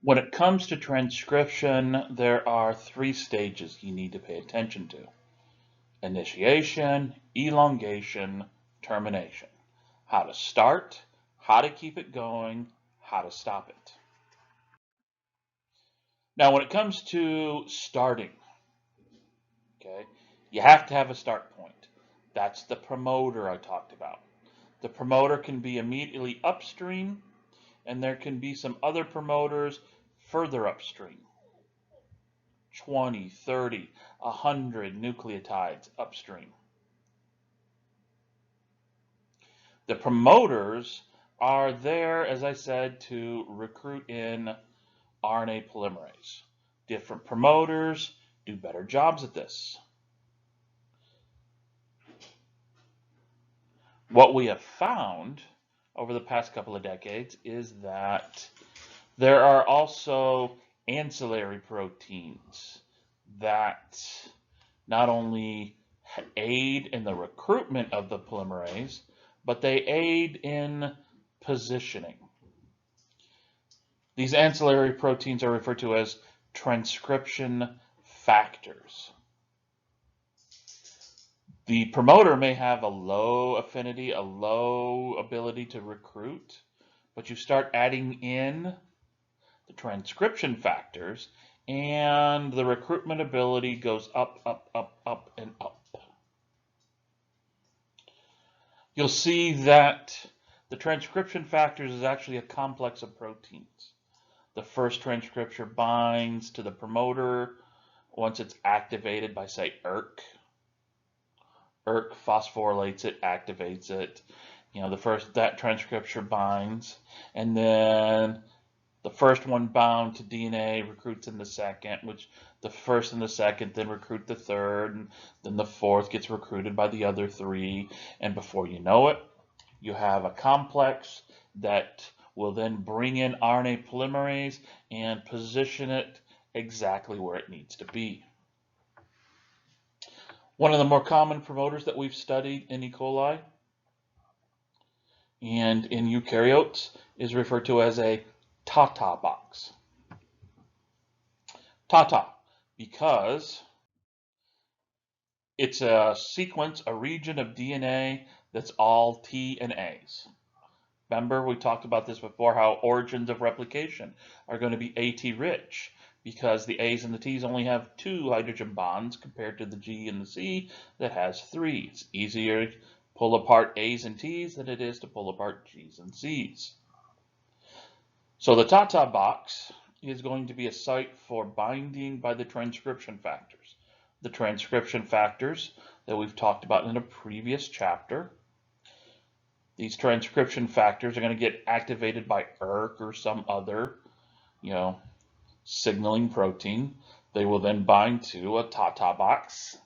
When it comes to transcription, there are 3 stages you need to pay attention to: initiation, elongation, termination. How to start, how to keep it going, how to stop it. Now, when it comes to starting, okay, you have to have a start point. That's the promoter I talked about. The promoter can be immediately upstream, and there can be some other promoters further upstream. 20, 30, 100 nucleotides upstream. The promoters are there, as I said, to recruit in RNA polymerase. Different promoters do better jobs at this. What we have found over the past couple of decades is that there are also ancillary proteins that not only aid in the recruitment of the polymerase, but they aid in positioning. These ancillary proteins are referred to as transcription factors. The promoter may have a low affinity, a low ability to recruit, but you start adding in the transcription factors and the recruitment ability goes up, up, up, up, and up. You'll see that the transcription factors is actually a complex of proteins. The first transcription binds to the promoter once it's activated by, say, ERK. ERK phosphorylates it, activates it. That transcription binds, and then the first one bound to DNA recruits in the second, which the first and the second then recruit the third, and then the fourth gets recruited by the other 3, and before you know it, you have a complex that will then bring in RNA polymerase and position it exactly where it needs to be. One of the more common promoters that we've studied in E. coli and in eukaryotes is referred to as a Tata box. Tata, because it's a sequence, a region of DNA that's all T and A's. Remember, we talked about this before, how origins of replication are going to be AT rich, because the A's and the T's only have 2 hydrogen bonds compared to the G and the C that has 3. It's easier to pull apart A's and T's than it is to pull apart G's and C's. So the Tata box is going to be a site for binding by the transcription factors. The transcription factors that we've talked about in a previous chapter. These transcription factors are going to get activated by ERK or some other, signaling protein. They will then bind to a Tata box,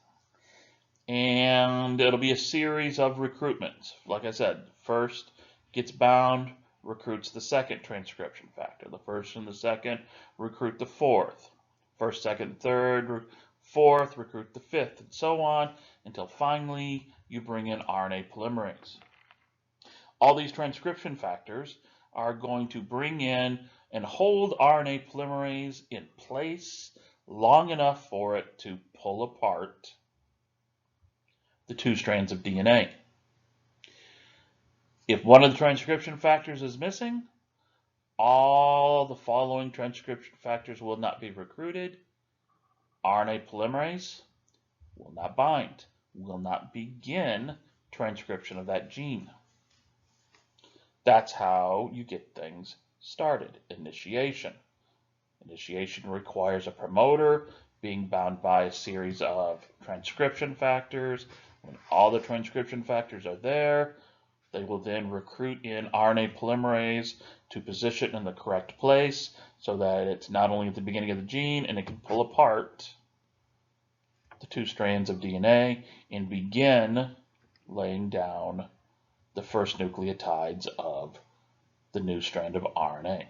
and it'll be a series of recruitments. Like I said, first gets bound, recruits the second transcription factor. The first and the second recruit the fourth. First, second, third, fourth, recruit the fifth, and so on, until finally you bring in RNA polymerase. All these transcription factors are going to bring in and hold RNA polymerase in place long enough for it to pull apart the 2 strands of DNA. If one of the transcription factors is missing, all the following transcription factors will not be recruited. RNA polymerase will not bind, will not begin transcription of that gene. That's how you get things started. Initiation. Initiation requires a promoter being bound by a series of transcription factors. When all the transcription factors are there, they will then recruit in RNA polymerase to position in the correct place so that it's not only at the beginning of the gene and it can pull apart the 2 strands of DNA and begin laying down the first nucleotides of the new strand of RNA.